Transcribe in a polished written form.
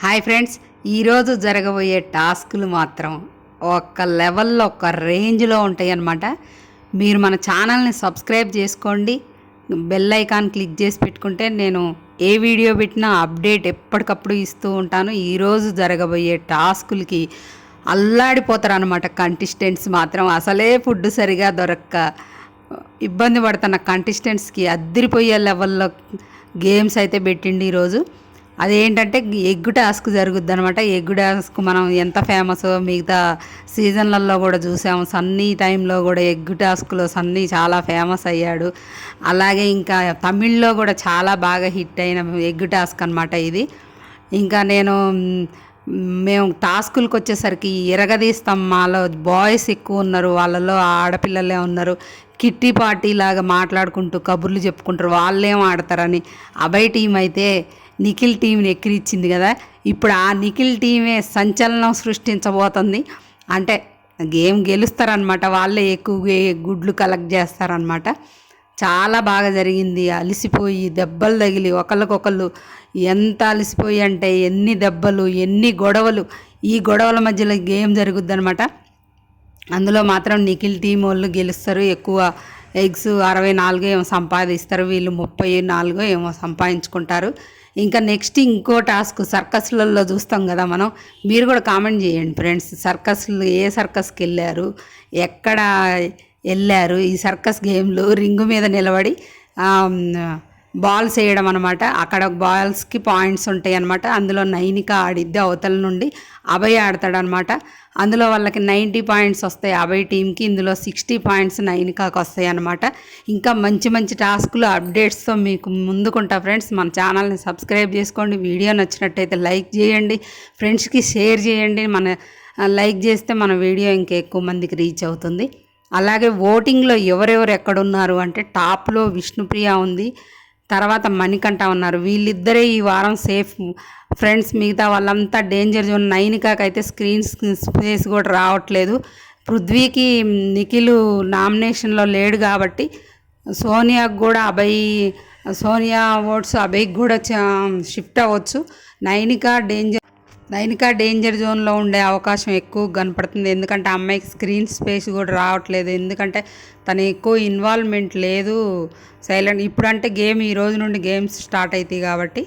Hi friends, ఈరోజు జరగబోయే టాస్కులు మాత్రం ఒక లెవెల్లో ఒక రేంజ్లో ఉంటాయి అన్నమాట. మీరు మన ఛానల్ని సబ్స్క్రైబ్ చేసుకోండి, బెల్ ఐకాన్ క్లిక్ చేసి పెట్టుకుంటే నేను ఏ వీడియో పెట్టినా అప్డేట్ ఎప్పటికప్పుడు ఇస్తూ ఉంటాను. ఈరోజు జరగబోయే టాస్కులకి అల్లాడిపోతారు అనమాట కంటెస్టెంట్స్ మాత్రం. అసలే ఫుడ్ సరిగా దొరక్క ఇబ్బంది పడుతున్న కంటెస్టెంట్స్కి అద్దరిపోయే లెవెల్లో గేమ్స్ అయితే పెట్టిండి ఈరోజు. అదేంటంటే ఎగ్ టాస్క్ జరుగుద్ది అనమాట. ఎగ్ టాస్క్ మనం ఎంత ఫేమస్ మిగతా సీజన్లలో కూడా చూసాము. సన్నీ టైంలో కూడా ఎగ్ టాస్క్లో సన్నీ చాలా ఫేమస్ అయ్యాడు. అలాగే ఇంకా తమిళ్లో కూడా చాలా బాగా హిట్ అయిన ఎగ్ టాస్క్ అనమాట ఇది. ఇంకా మేము టాస్కులకు వచ్చేసరికి ఇరగదీస్తాం. మాలో బాయ్స్ ఎక్కువ ఉన్నారు, వాళ్ళలో ఆడపిల్లలే ఉన్నారు. కిట్టి పార్టీ లాగా మాట్లాడుకుంటూ కబుర్లు చెప్పుకుంటారు, వాళ్ళేం ఆడతారని. అభయ్ టీం అయితే నిఖిల్ టీంని ఎక్కిరిచ్చింది కదా. ఇప్పుడు ఆ నిఖిల్ టీమే సంచలనం సృష్టించబోతుంది. అంటే గేమ్ గెలుస్తారనమాట, వాళ్ళే ఎక్కువ గుడ్లు కలెక్ట్ చేస్తారనమాట. చాలా బాగా జరిగింది. అలిసిపోయి దెబ్బలు తగిలి ఒకళ్ళకొకళ్ళు ఎంత అలిసిపోయి అంటే ఎన్ని దెబ్బలు ఎన్ని గొడవలు. ఈ గొడవల మధ్యలో గేమ్ జరుగుద్ది అనమాట. అందులో మాత్రం నిఖిల్ టీం వాళ్ళు గెలుస్తారు. ఎక్కువ ఎగ్స్ 64 ఏమో సంపాదిస్తారు, వీళ్ళు 34 ఏమో సంపాదించుకుంటారు. ఇంకా నెక్స్ట్ ఇంకో టాస్క్ సర్కస్లలో చూస్తాం కదా మనం. మీరు కూడా కామెంట్ చేయండి ఫ్రెండ్స్, సర్కస్లు ఏ సర్కస్కి వెళ్ళారు, ఎక్కడ వెళ్ళారు. ఈ సర్కస్ గేమ్లు రింగు మీద నిలబడి బాల్స్ వేయడం అనమాట. అక్కడ బాల్స్కి పాయింట్స్ ఉంటాయి అనమాట. అందులో నైనిక ఆడిద్ది, అవతల నుండి అభయ్ ఆడతాడనమాట. అందులో వాళ్ళకి 90 పాయింట్స్ వస్తాయి అభయ్ టీంకి, ఇందులో 60 పాయింట్స్ నైనికాకి వస్తాయి అనమాట. ఇంకా మంచి మంచి టాస్కులు అప్డేట్స్తో మీకు ముందుకుంటా ఫ్రెండ్స్. మన ఛానల్ని సబ్స్క్రైబ్ చేసుకోండి. వీడియో నచ్చినట్టయితే లైక్ చేయండి, ఫ్రెండ్స్కి షేర్ చేయండి. లైక్ చేస్తే మన వీడియో ఇంకా ఎక్కువ మందికి రీచ్ అవుతుంది. అలాగే ఓటింగ్లో ఎవరెవరు ఎక్కడున్నారు అంటే టాప్లో విష్ణుప్రియ ఉంది, తర్వాత మణికంఠ ఉన్నారు. వీళ్ళిద్దరే ఈ వారం సేఫ్ ఫ్రెండ్స్. మిగతా వాళ్ళంతా డేంజర్ జోన్. నైనికాకైతే స్క్రీన్ స్పేస్ కూడా రావట్లేదు. పృథ్వీకి నిఖిల్ నామినేషన్లో లేడు కాబట్టి సోనియాకు కూడా సోనియా ఓట్స్ అభయ్కి కూడా షిఫ్ట్ అవ్వచ్చు. నైనికా డేంజర్ జోన్లో ఉండే అవకాశం ఎక్కువ కనపడుతుంది. ఎందుకంటే అమ్మాయికి స్క్రీన్ స్పేస్ కూడా రావట్లేదు. ఎందుకంటే తను ఎక్కువ ఇన్వాల్వ్మెంట్ లేదు, సైలెంట్. ఇప్పుడంటే ఈ రోజు నుండి గేమ్స్ స్టార్ట్ అవుతాయి కాబట్టి